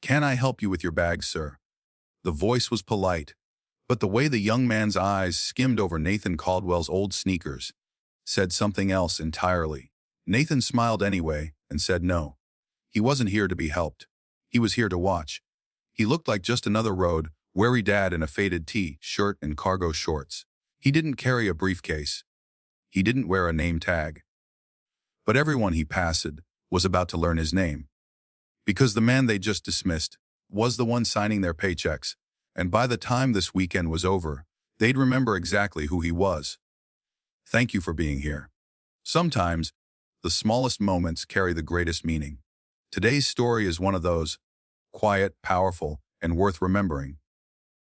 "Can I help you with your bag, sir?" The voice was polite, but the way the young man's eyes skimmed over Nathan Caldwell's old sneakers said something else entirely. Nathan smiled anyway and said no. He wasn't here to be helped. He was here to watch. He looked like just another wary dad in a faded T-shirt and cargo shorts. He didn't carry a briefcase. He didn't wear a name tag. But everyone he passed was about to learn his name. Because the man they just dismissed was the one signing their paychecks, and by the time this weekend was over, they'd remember exactly who he was. Thank you for being here. Sometimes, the smallest moments carry the greatest meaning. Today's story is one of those, quiet, powerful, and worth remembering.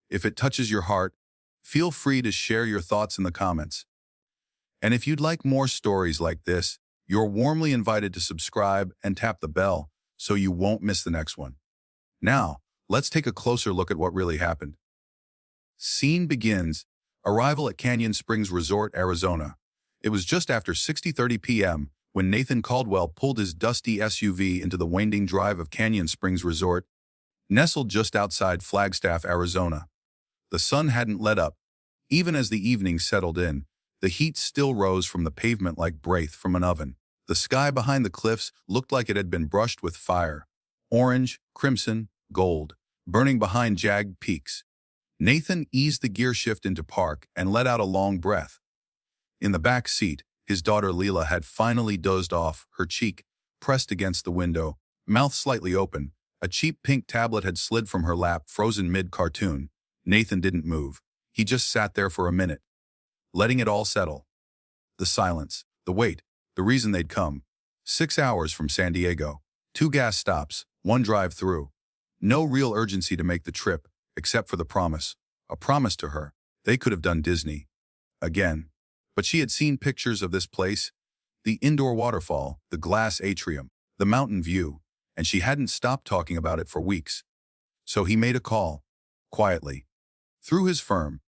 If it touches your heart, feel free to share your thoughts in the comments. And if you'd like more stories like this, you're warmly invited to subscribe and tap the bell so you won't miss the next one. Now, let's take a closer look at what really happened. Scene begins. Arrival at Canyon Springs Resort, Arizona. It was just after 6:30 p.m. when Nathan Caldwell pulled his dusty SUV into the winding drive of Canyon Springs Resort, nestled just outside Flagstaff, Arizona. The sun hadn't let up. Even as the evening settled in, the heat still rose from the pavement like breath from an oven. The sky behind the cliffs looked like it had been brushed with fire. Orange, crimson, gold, burning behind jagged peaks. Nathan eased the gear shift into park and let out a long breath. In the back seat, his daughter Leela had finally dozed off, her cheek pressed against the window, mouth slightly open. A cheap pink tablet had slid from her lap, frozen mid-cartoon. Nathan didn't move. He just sat there for a minute, letting it all settle. The silence, the wait, the reason they'd come. 6 hours from San Diego. 2 gas stops, 1 drive-through. No real urgency to make the trip, except for the promise. A promise to her. They could have done Disney. Again. But she had seen pictures of this place. The indoor waterfall, the glass atrium, the mountain view, and she hadn't stopped talking about it for weeks. So he made a call. Quietly. Through his firm.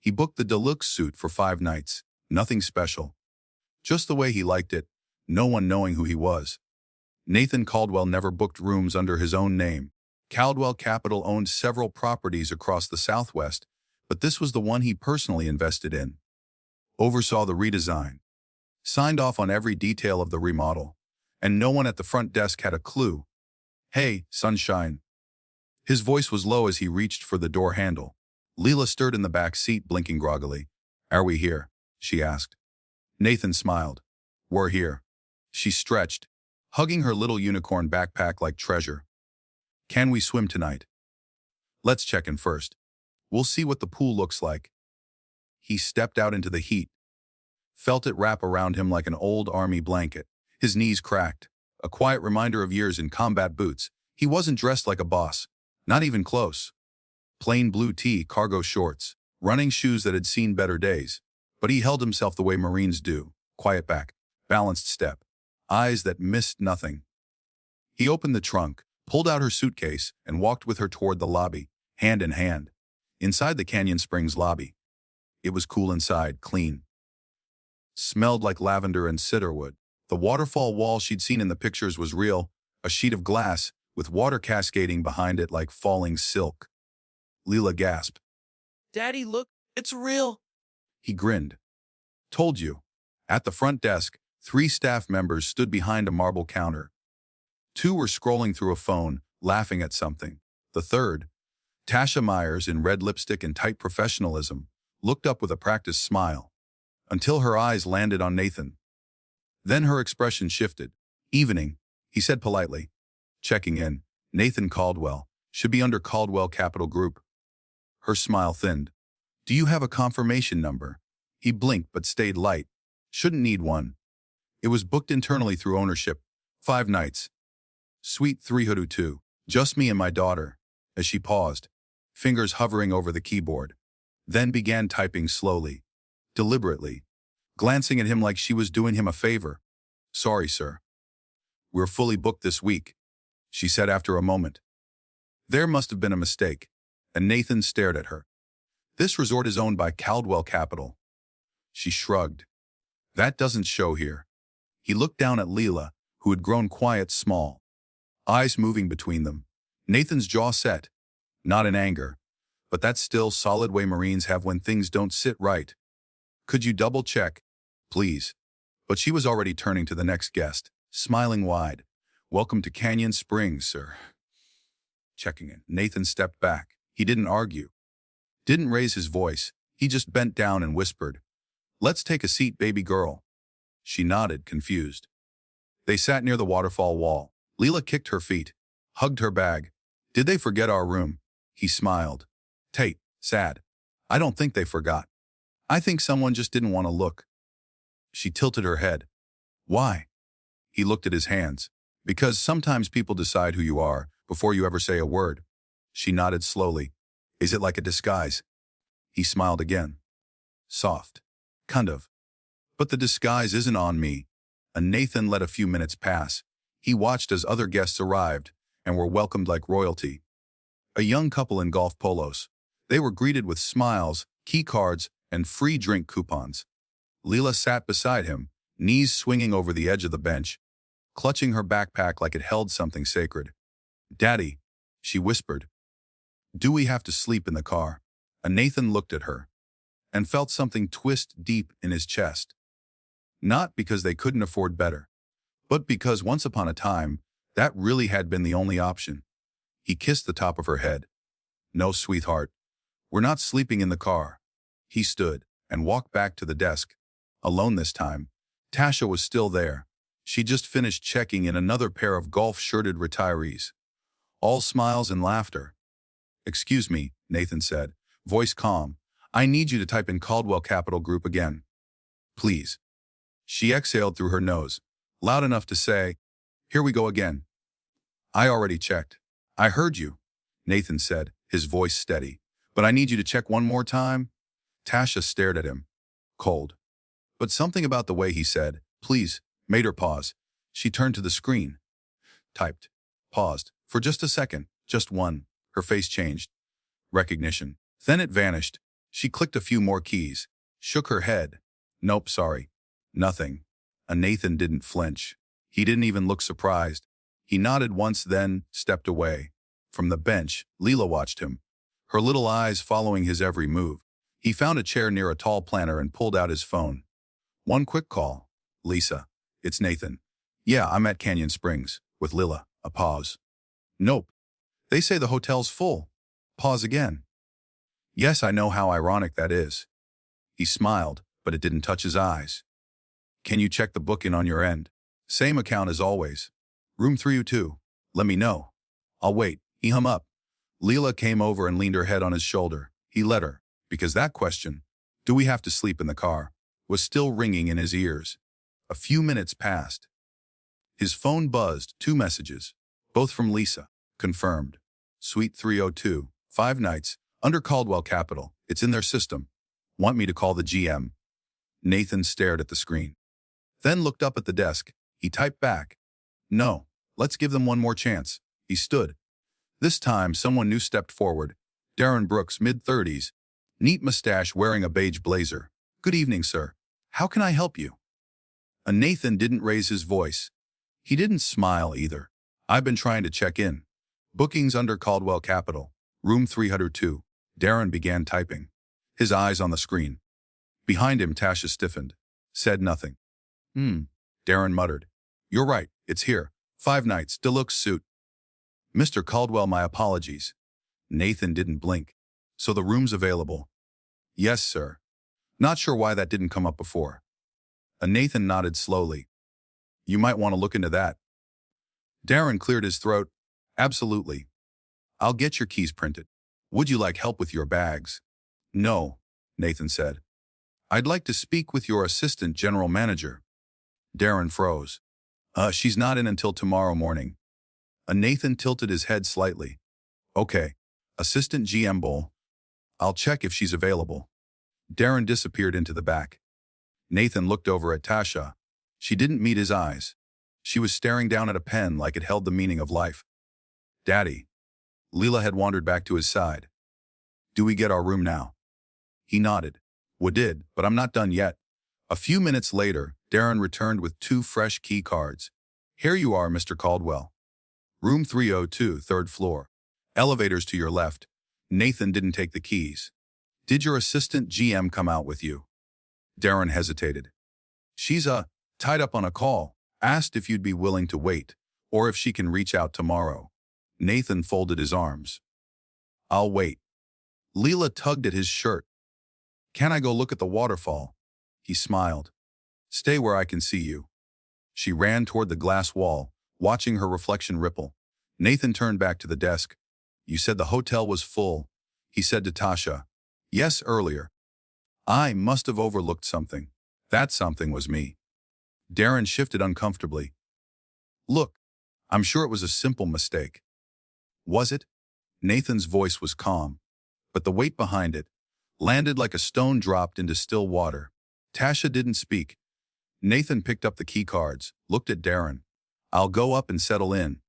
He booked the deluxe suite for 5 nights. Nothing special. Just the way he liked it, no one knowing who he was. Nathan Caldwell never booked rooms under his own name. Caldwell Capital owned several properties across the Southwest, but this was the one he personally invested in. Oversaw the redesign. Signed off on every detail of the remodel. And no one at the front desk had a clue. "Hey, sunshine." His voice was low as he reached for the door handle. Leela stirred in the back seat, blinking groggily. "Are we here?" she asked. Nathan smiled. "We're here." She stretched, hugging her little unicorn backpack like treasure. "Can we swim tonight?" "Let's check in first. We'll see what the pool looks like." He stepped out into the heat. Felt it wrap around him like an old army blanket. His knees cracked. A quiet reminder of years in combat boots. He wasn't dressed like a boss. Not even close. Plain blue tee, cargo shorts, running shoes that had seen better days. But he held himself the way Marines do. Quiet back, balanced step, eyes that missed nothing. He opened the trunk, pulled out her suitcase, and walked with her toward the lobby, hand in hand. Inside the Canyon Springs lobby. It was cool inside, clean. Smelled like lavender and cedarwood. The waterfall wall she'd seen in the pictures was real, a sheet of glass, with water cascading behind it like falling silk. Leela gasped. "Daddy, look, it's real." He grinned. "Told you." At the front desk, 3 staff members stood behind a marble counter. 2 were scrolling through a phone, laughing at something. The third, Tasha Myers in red lipstick and tight professionalism, looked up with a practiced smile, until her eyes landed on Nathan. Then her expression shifted. "Evening," he said politely. "Checking in. Nathan Caldwell. Should be under Caldwell Capital Group." Her smile thinned. "Do you have a confirmation number?" He blinked but stayed light. "Shouldn't need one. It was booked internally through ownership. 5 nights. Suite 302. Just me and my daughter." As she paused, fingers hovering over the keyboard, then began typing slowly, deliberately, glancing at him like she was doing him a favor. "Sorry, sir. We're fully booked this week," she said after a moment. There must have been a mistake, and Nathan stared at her. "This resort is owned by Caldwell Capital." She shrugged. "That doesn't show here." He looked down at Leela, who had grown quiet, small, eyes moving between them. Nathan's jaw set, not in anger, but that still solid way Marines have when things don't sit right. Could you double check, please? But she was already turning to the next guest, smiling wide. Welcome to Canyon Springs, sir. Checking in. Nathan stepped back. He didn't argue. Didn't raise his voice. He just bent down and whispered, "Let's take a seat, baby girl." She nodded, confused. They sat near the waterfall wall. Leela kicked her feet, hugged her bag. Did they forget our room? He smiled. Tate, sad. I don't think they forgot. I think someone just didn't want to look. She tilted her head. Why? He looked at his hands. Because sometimes people decide who you are before you ever say a word. She nodded slowly. Is it like a disguise? He smiled again. Soft. Kind of. But the disguise isn't on me. And Nathan let a few minutes pass. He watched as other guests arrived and were welcomed like royalty. A young couple in golf polos. They were greeted with smiles, key cards, and free drink coupons. Leela sat beside him, knees swinging over the edge of the bench, clutching her backpack like it held something sacred. Daddy, she whispered. Do we have to sleep in the car? And Nathan looked at her and felt something twist deep in his chest. Not because they couldn't afford better, but because once upon a time, that really had been the only option. He kissed the top of her head. No, sweetheart. We're not sleeping in the car. He stood and walked back to the desk. Alone this time. Tasha was still there. She just finished checking in another pair of golf-shirted retirees. All smiles and laughter. Excuse me, Nathan said, voice calm. I need you to type in Caldwell Capital Group again. Please. She exhaled through her nose, loud enough to say, here we go again. I already checked. I heard you, Nathan said, his voice steady. But I need you to check one more time. Tasha stared at him, cold. But something about the way he said, please, made her pause. She turned to the screen. Typed. Paused. For just a second. Just one. Her face changed. Recognition. Then it vanished. She clicked a few more keys. Shook her head. Nope, sorry. Nothing. And Nathan didn't flinch. He didn't even look surprised. He nodded once, then stepped away. From the bench, Leela watched him, her little eyes following his every move. He found a chair near a tall planter and pulled out his phone. One quick call. Lisa. It's Nathan. Yeah, I'm at Canyon Springs. With Leela. A pause. Nope. They say the hotel's full. Pause again. Yes, I know how ironic that is. He smiled, but it didn't touch his eyes. Can you check the booking on your end? Same account as always. Room 302. Let me know. I'll wait. He hung up. Leela came over and leaned her head on his shoulder. He let her, because that question, do we have to sleep in the car, was still ringing in his ears. A few minutes passed. His phone buzzed, 2 messages, both from Lisa. Confirmed. Suite 302, 5 nights, under Caldwell Capital. It's in their system. Want me to call the GM? Nathan stared at the screen. Then looked up at the desk. He typed back. No, let's give them one more chance. He stood. This time, someone new stepped forward. Darren Brooks, mid-30s, neat mustache, wearing a beige blazer. Good evening, sir. How can I help you? And Nathan didn't raise his voice. He didn't smile either. I've been trying to check in. Bookings under Caldwell Capital. Room 302. Darren began typing, his eyes on the screen. Behind him, Tasha stiffened. Said nothing. Darren muttered. You're right, it's here. 5 nights, deluxe suite. Mr. Caldwell, my apologies. Nathan didn't blink. So the room's available? Yes, sir. Not sure why that didn't come up before. And Nathan nodded slowly. You might want to look into that. Darren cleared his throat. Absolutely. I'll get your keys printed. Would you like help with your bags? No, Nathan said. I'd like to speak with your assistant general manager. Darren froze. She's not in until tomorrow morning. Nathan tilted his head slightly. Okay, assistant GM Bull. I'll check if she's available. Darren disappeared into the back. Nathan looked over at Tasha. She didn't meet his eyes. She was staring down at a pen like it held the meaning of life. Daddy. Leela had wandered back to his side. Do we get our room now? He nodded. We did, but I'm not done yet. A few minutes later, Darren returned with 2 fresh key cards. Here you are, Mr. Caldwell. Room 302, 3rd floor. Elevators to your left. Nathan didn't take the keys. Did your assistant GM come out with you? Darren hesitated. She's tied up on a call. Asked if you'd be willing to wait, or if she can reach out tomorrow. Nathan folded his arms. I'll wait. Leela tugged at his shirt. Can I go look at the waterfall? He smiled. Stay where I can see you. She ran toward the glass wall, watching her reflection ripple. Nathan turned back to the desk. You said the hotel was full, he said to Tasha. Yes, earlier. I must have overlooked something. That something was me. Darren shifted uncomfortably. Look, I'm sure it was a simple mistake. Was it? Nathan's voice was calm, but the weight behind it landed like a stone dropped into still water. Tasha didn't speak. Nathan picked up the key cards, looked at Darren. I'll go up and settle in,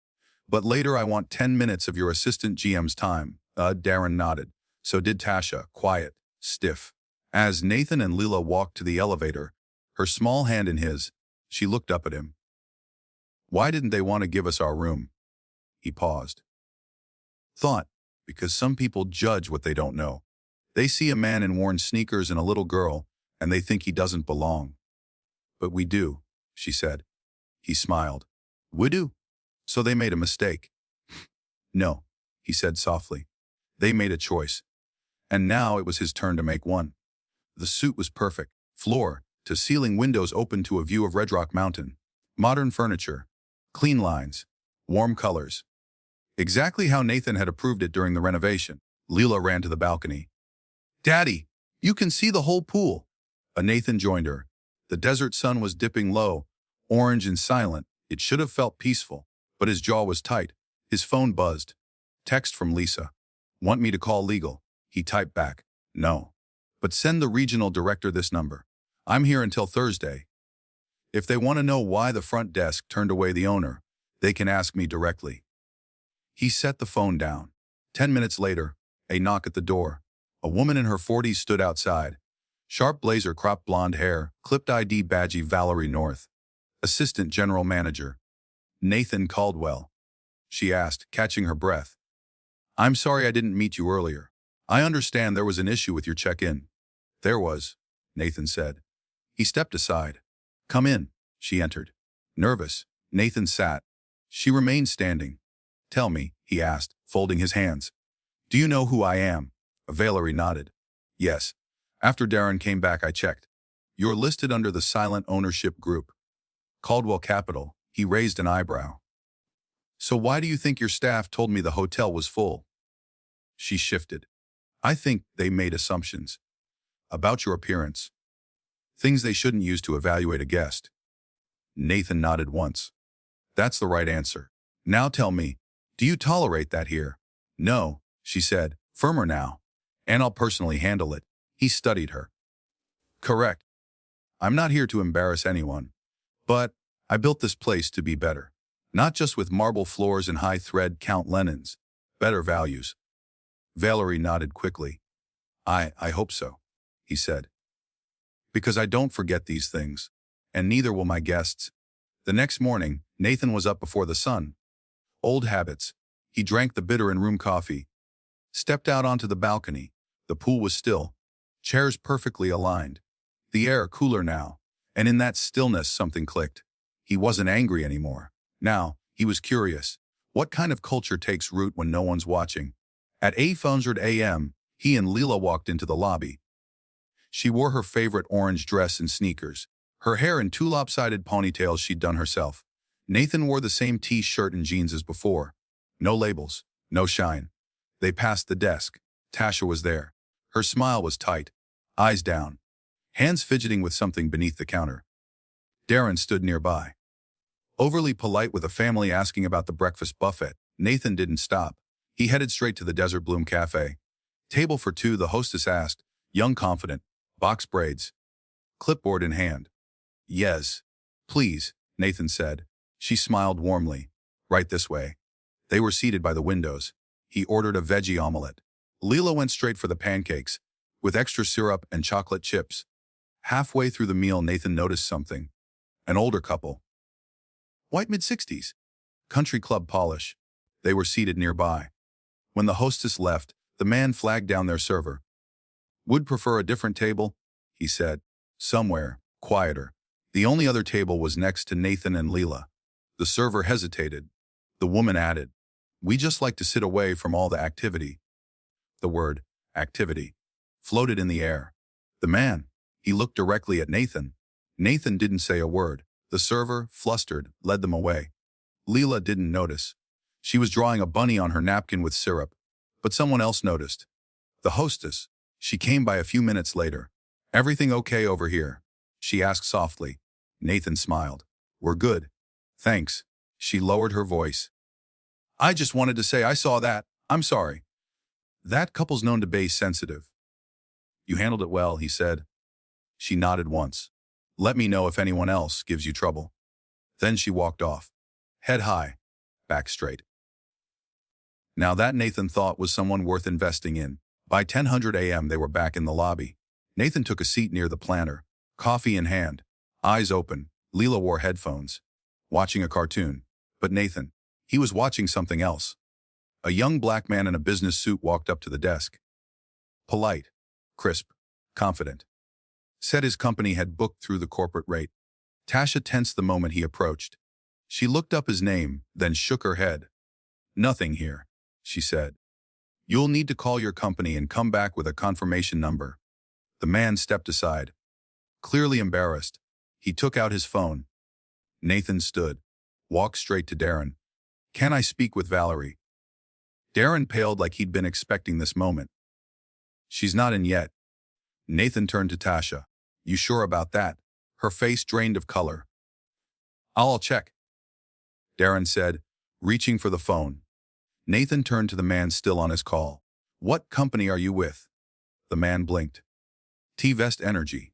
but later I want 10 minutes of your assistant GM's time. Darren nodded. So did Tasha, quiet, stiff. As Nathan and Leela walked to the elevator, her small hand in his, she looked up at him. Why didn't they want to give us our room? He paused. Thought, because some people judge what they don't know. They see a man in worn sneakers and a little girl, and they think he doesn't belong. But we do, she said. He smiled. We do. So they made a mistake. No, he said softly. They made a choice. And now it was his turn to make one. The suit was perfect. Floor to ceiling windows open to a view of Red Rock Mountain. Modern furniture. Clean lines. Warm colors. Exactly how Nathan had approved it during the renovation. Leela ran to the balcony. Daddy, you can see the whole pool. Nathan joined her. The desert sun was dipping low, orange and silent. It should have felt peaceful, but his jaw was tight. His phone buzzed. Text from Lisa. Want me to call legal? He typed back. No. But send the regional director this number. I'm here until Thursday. If they want to know why the front desk turned away the owner, they can ask me directly. He set the phone down. 10 minutes later, a knock at the door. A woman in her 40s stood outside. Sharp blazer, cropped blonde hair, clipped ID badge, Valerie North. Assistant General Manager. Nathan Caldwell. She asked, catching her breath. I'm sorry I didn't meet you earlier. I understand there was an issue with your check-in. There was, Nathan said. He stepped aside. Come in, she entered. Nervous, Nathan sat. She remained standing. Tell me, he asked, folding his hands. Do you know who I am? Valerie nodded. Yes. After Darren came back, I checked. You're listed under the silent ownership group. Caldwell Capital. He raised an eyebrow. So why do you think your staff told me the hotel was full? She shifted. I think they made assumptions. About your appearance. Things they shouldn't use to evaluate a guest. Nathan nodded once. That's the right answer. Now tell me, do you tolerate that here? No, she said, firmer now. And I'll personally handle it. He studied her. Correct. I'm not here to embarrass anyone. But I built this place to be better. Not just with marble floors and high thread count linens. Better values. Valerie nodded quickly. I hope so, he said. Because I don't forget these things. And neither will my guests. The next morning, Nathan was up before the sun. Old habits. He drank the bitter in-room coffee. Stepped out onto the balcony. The pool was still. Chairs perfectly aligned. The air cooler now. And in that stillness something clicked. He wasn't angry anymore. Now, he was curious. What kind of culture takes root when no one's watching? At 8:00 a.m., he and Leela walked into the lobby. She wore her favorite orange dress and sneakers, her hair in two lopsided ponytails she'd done herself. Nathan wore the same t-shirt and jeans as before. No labels, no shine. They passed the desk. Tasha was there. Her smile was tight, eyes down, hands fidgeting with something beneath the counter. Darren stood nearby. Overly polite with a family asking about the breakfast buffet, Nathan didn't stop. He headed straight to the Desert Bloom Cafe. Table for two, the hostess asked, young confident, box braids, clipboard in hand. Yes, please, Nathan said. She smiled warmly. Right this way. They were seated by the windows. He ordered a veggie omelet. Leela went straight for the pancakes, with extra syrup and chocolate chips. Halfway through the meal, Nathan noticed something. An older couple. White mid-60s. Country club polish. They were seated nearby. When the hostess left, the man flagged down their server. Would prefer a different table, he said. Somewhere, quieter. The only other table was next to Nathan and Leela. The server hesitated. The woman added, we just like to sit away from all the activity. The word, activity, floated in the air. The man, he looked directly at Nathan. Nathan didn't say a word. The server, flustered, led them away. Leela didn't notice. She was drawing a bunny on her napkin with syrup. But someone else noticed. The hostess. She came by a few minutes later. Everything okay over here? She asked softly. Nathan smiled. We're good. Thanks. She lowered her voice. I just wanted to say I saw that. I'm sorry. That couple's known to be sensitive. You handled it well, he said. She nodded once. Let me know if anyone else gives you trouble. Then she walked off. Head high, back straight. Now that Nathan thought was someone worth investing in. By 10:00 a.m. they were back in the lobby. Nathan took a seat near the planter, coffee in hand, eyes open. Leela wore headphones, watching a cartoon. But Nathan, he was watching something else. A young black man in a business suit walked up to the desk. Polite, crisp, confident. Said his company had booked through the corporate rate. Tasha tensed the moment he approached. She looked up his name, then shook her head. Nothing here, she said. You'll need to call your company and come back with a confirmation number. The man stepped aside. Clearly embarrassed, he took out his phone. Nathan stood, walked straight to Darren. Can I speak with Valerie? Darren paled like he'd been expecting this moment. She's not in yet. Nathan turned to Tasha. You sure about that? Her face drained of color. I'll check, Darren said, reaching for the phone. Nathan turned to the man still on his call. What company are you with? The man blinked. T-Vest Energy.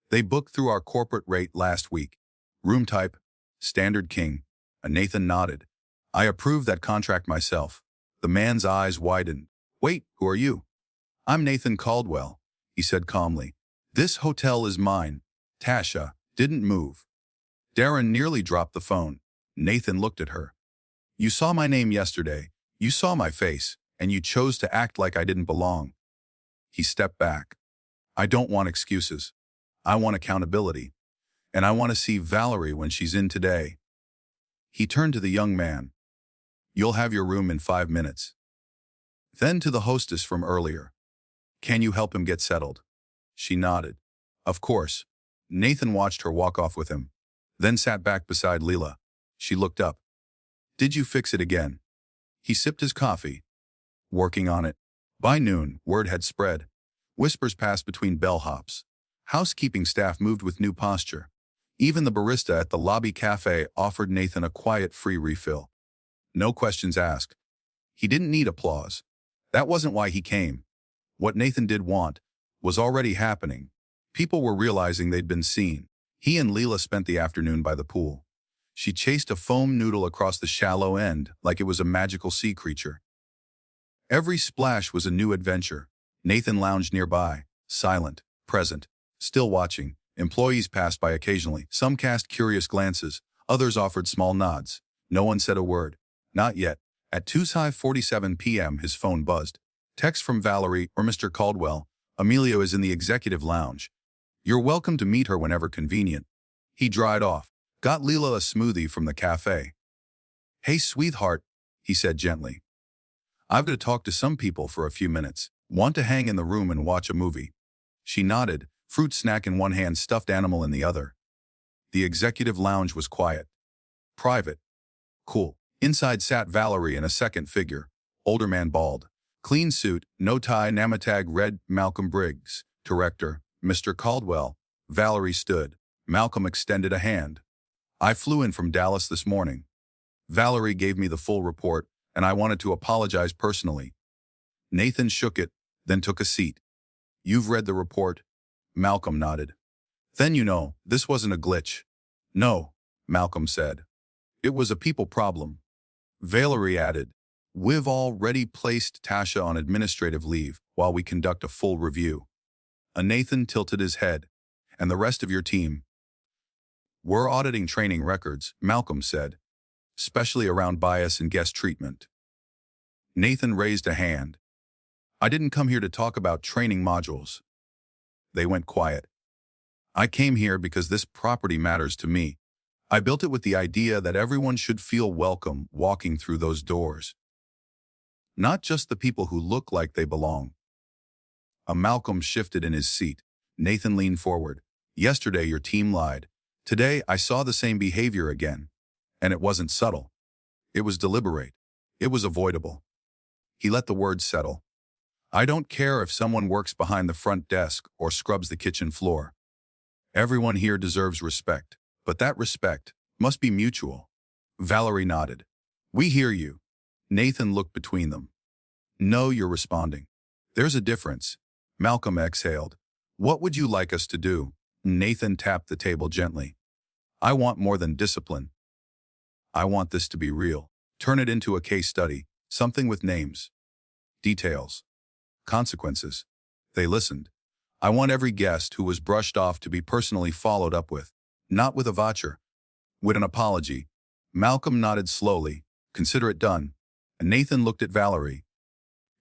They booked through our corporate rate last week. Room type, Standard King. Nathan nodded. I approved that contract myself. The man's eyes widened. Wait, who are you? I'm Nathan Caldwell, he said calmly. This hotel is mine. Tasha didn't move. Darren nearly dropped the phone. Nathan looked at her. You saw my name yesterday. You saw my face, and you chose to act like I didn't belong. He stepped back. I don't want excuses. I want accountability. And I want to see Valerie when she's in today. He turned to the young man. You'll have your room in 5 minutes. Then to the hostess from earlier. Can you help him get settled? She nodded. Of course. Nathan watched her walk off with him, then sat back beside Leela. She looked up. Did you fix it again? He sipped his coffee. Working on it. By noon, word had spread. Whispers passed between bellhops. Housekeeping staff moved with new posture. Even the barista at the lobby cafe offered Nathan a quiet free refill. No questions asked. He didn't need applause. That wasn't why he came. What Nathan did want was already happening. People were realizing they'd been seen. He and Leela spent the afternoon by the pool. She chased a foam noodle across the shallow end like it was a magical sea creature. Every splash was a new adventure. Nathan lounged nearby, silent, present, still watching. Employees passed by occasionally. Some cast curious glances. Others offered small nods. No one said a word. Not yet. At 2:47 p.m. his phone buzzed. Text from Valerie or Mr. Caldwell. Emilio is in the executive lounge. You're welcome to meet her whenever convenient. He dried off. Got Leela a smoothie from the cafe. Hey, sweetheart, he said gently. I've got to talk to some people for a few minutes. Want to hang in the room and watch a movie? She nodded, fruit snack in one hand, stuffed animal in the other. The executive lounge was quiet. Private. Cool. Inside sat Valerie and a second figure. Older man bald. Clean suit, no tie, namatag red. Malcolm Briggs. Director, Mr. Caldwell. Valerie stood. Malcolm extended a hand. I flew in from Dallas this morning. Valerie gave me the full report, and I wanted to apologize personally. Nathan shook it, then took a seat. You've read the report? Malcolm nodded. Then you know, this wasn't a glitch. No, Malcolm said. It was a people problem. Valerie added, we've already placed Tasha on administrative leave while we conduct a full review. Nathan tilted his head. And the rest of your team? We're auditing training records, Malcolm said, especially around bias and guest treatment. Nathan raised a hand. I didn't come here to talk about training modules. They went quiet. I came here because this property matters to me. I built it with the idea that everyone should feel welcome walking through those doors. Not just the people who look like they belong. Malcolm shifted in his seat. Nathan leaned forward. Yesterday your team lied. Today I saw the same behavior again. And it wasn't subtle. It was deliberate. It was avoidable. He let the words settle. I don't care if someone works behind the front desk or scrubs the kitchen floor. Everyone here deserves respect, but that respect must be mutual. Valerie nodded. We hear you. Nathan looked between them. No, you're responding. There's a difference. Malcolm exhaled. What would you like us to do? Nathan tapped the table gently. I want more than discipline. I want this to be real. Turn it into a case study, something with names, details, consequences. They listened. I want every guest who was brushed off to be personally followed up with, not with a voucher, with an apology. Malcolm nodded slowly. Consider it done. And Nathan looked at Valerie.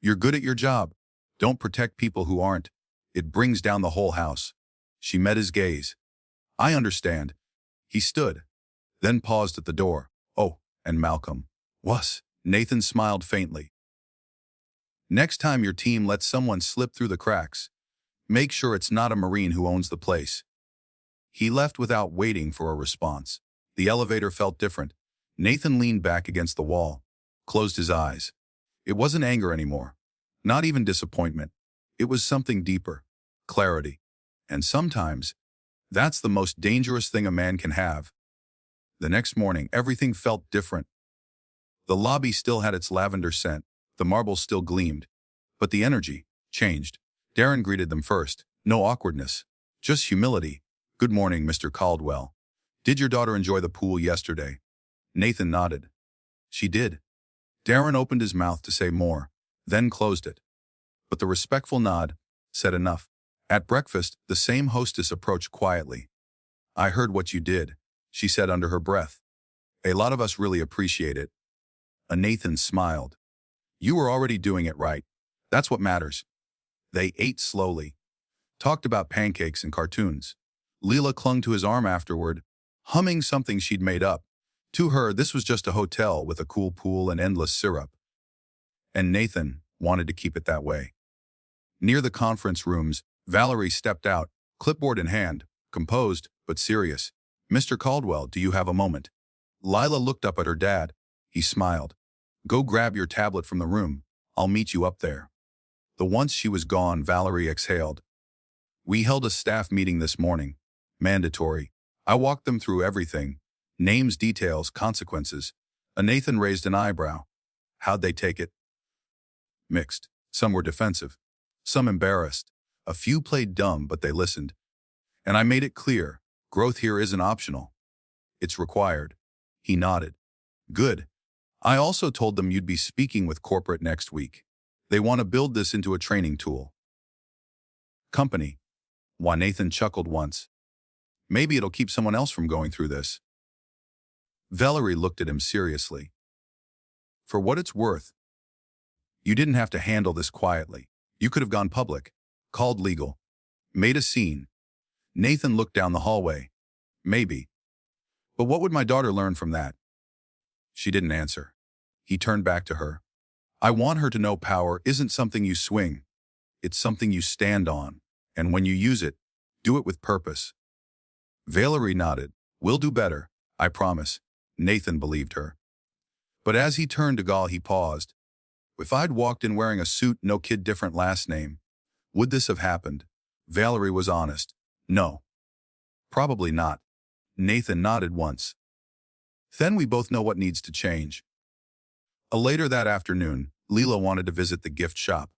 You're good at your job. Don't protect people who aren't. It brings down the whole house. She met his gaze. I understand. He stood, then paused at the door. Oh, and Malcolm. Was. Nathan smiled faintly. Next time your team lets someone slip through the cracks, make sure it's not a Marine who owns the place. He left without waiting for a response. The elevator felt different. Nathan leaned back against the wall, closed his eyes. It wasn't anger anymore, not even disappointment. It was something deeper, clarity. And sometimes, that's the most dangerous thing a man can have. The next morning, everything felt different. The lobby still had its lavender scent, the marbles still gleamed, but the energy changed. Darren greeted them first. No awkwardness, just humility. Good morning, Mr. Caldwell. Did your daughter enjoy the pool yesterday? Nathan nodded. She did. Darren opened his mouth to say more, then closed it. But the respectful nod said enough. At breakfast, the same hostess approached quietly. I heard what you did, she said under her breath. A lot of us really appreciate it. Nathan smiled. You were already doing it right. That's what matters. They ate slowly, talked about pancakes and cartoons. Leela clung to his arm afterward, humming something she'd made up. To her, this was just a hotel with a cool pool and endless syrup. And Nathan wanted to keep it that way. Near the conference rooms, Valerie stepped out, clipboard in hand, composed but serious. Mr. Caldwell, do you have a moment? Lila looked up at her dad. He smiled. Go grab your tablet from the room. I'll meet you up there. The once she was gone, Valerie exhaled. We held a staff meeting this morning. Mandatory. I walked them through everything. Names, details, consequences. Nathan raised an eyebrow. How'd they take it? Mixed. Some were defensive. Some embarrassed. A few played dumb, but they listened. And I made it clear, growth here isn't optional. It's required. He nodded. Good. I also told them you'd be speaking with corporate next week. They want to build this into a training tool. Company. Why, Nathan chuckled once. Maybe it'll keep someone else from going through this. Valerie looked at him seriously. For what it's worth, you didn't have to handle this quietly. You could have gone public, called legal, made a scene. Nathan looked down the hallway. Maybe. But what would my daughter learn from that? She didn't answer. He turned back to her. I want her to know power isn't something you swing. It's something you stand on. And when you use it, do it with purpose. Valerie nodded. We'll do better, I promise. Nathan believed her. But as he turned to go, he paused. If I'd walked in wearing a suit, no kid, different last name, would this have happened? Valerie was honest. No. Probably not. Nathan nodded once. Then we both know what needs to change. Later that afternoon, Leela wanted to visit the gift shop.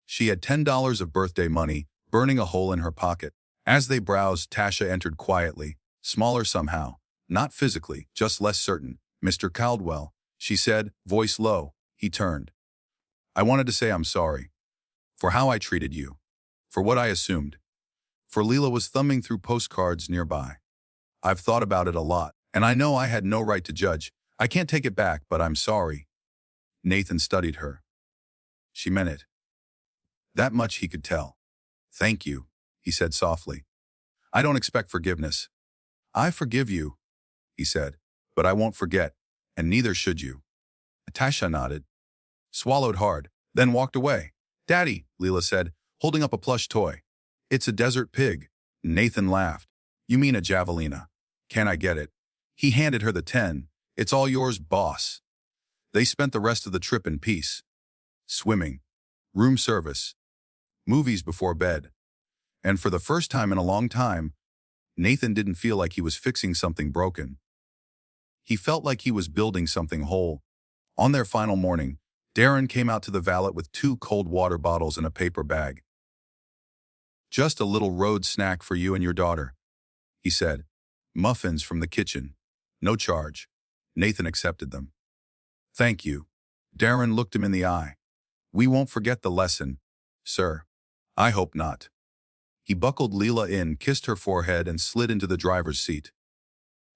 She had $10 of birthday money, burning a hole in her pocket. As they browsed, Tasha entered quietly, smaller somehow, not physically, just less certain. Mr. Caldwell, she said, voice low. He turned. I wanted to say I'm sorry. For how I treated you. For what I assumed. For Leela was thumbing through postcards nearby. I've thought about it a lot, and I know I had no right to judge. I can't take it back, but I'm sorry. Nathan studied her. She meant it. That much he could tell. Thank you, he said softly. I don't expect forgiveness. I forgive you, he said, but I won't forget, and neither should you. Natasha nodded, swallowed hard, then walked away. Daddy, Leela said, holding up a plush toy. It's a desert pig. Nathan laughed. You mean a javelina. Can I get it? He handed her the 10. It's all yours, boss. They spent the rest of the trip in peace. Swimming, room service, movies before bed. And for the first time in a long time, Nathan didn't feel like he was fixing something broken. He felt like he was building something whole. On their final morning, Darren came out to the valet with 2 cold water bottles and a paper bag. Just a little road snack for you and your daughter, he said. Muffins from the kitchen. No charge. Nathan accepted them. Thank you. Darren looked him in the eye. We won't forget the lesson, sir. I hope not. He buckled Leela in, kissed her forehead, and slid into the driver's seat.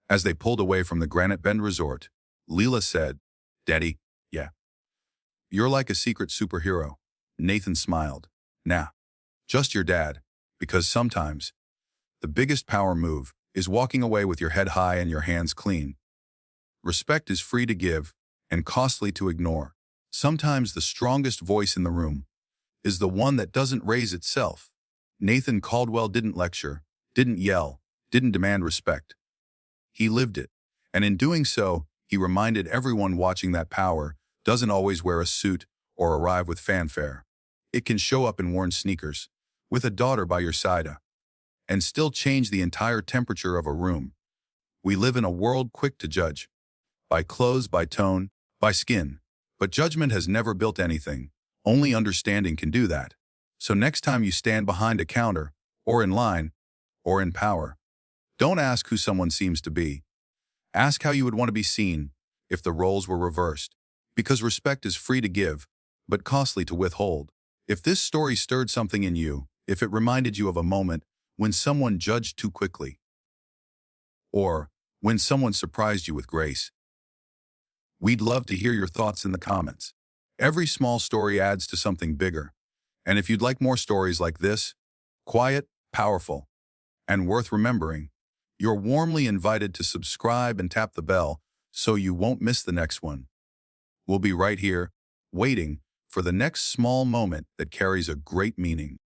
As they pulled away from the Granite Bend Resort, Leela said, Daddy, yeah. You're like a secret superhero. Nathan smiled. Nah, just your dad, because sometimes the biggest power move is walking away with your head high and your hands clean. Respect is free to give and costly to ignore. Sometimes the strongest voice in the room is the one that doesn't raise itself. Nathan Caldwell didn't lecture, didn't yell, didn't demand respect. He lived it, and in doing so, he reminded everyone watching that power doesn't always wear a suit or arrive with fanfare. It can show up in worn sneakers, with a daughter by your side, and still change the entire temperature of a room. We live in a world quick to judge. By clothes, by tone, by skin. But judgment has never built anything. Only understanding can do that. So next time you stand behind a counter, or in line, or in power, don't ask who someone seems to be. Ask how you would want to be seen if the roles were reversed. Because respect is free to give, but costly to withhold. If this story stirred something in you, if it reminded you of a moment when someone judged too quickly, or when someone surprised you with grace, we'd love to hear your thoughts in the comments. Every small story adds to something bigger. And if you'd like more stories like this, quiet, powerful, and worth remembering, you're warmly invited to subscribe and tap the bell so you won't miss the next one. We'll be right here, waiting for the next small moment that carries a great meaning.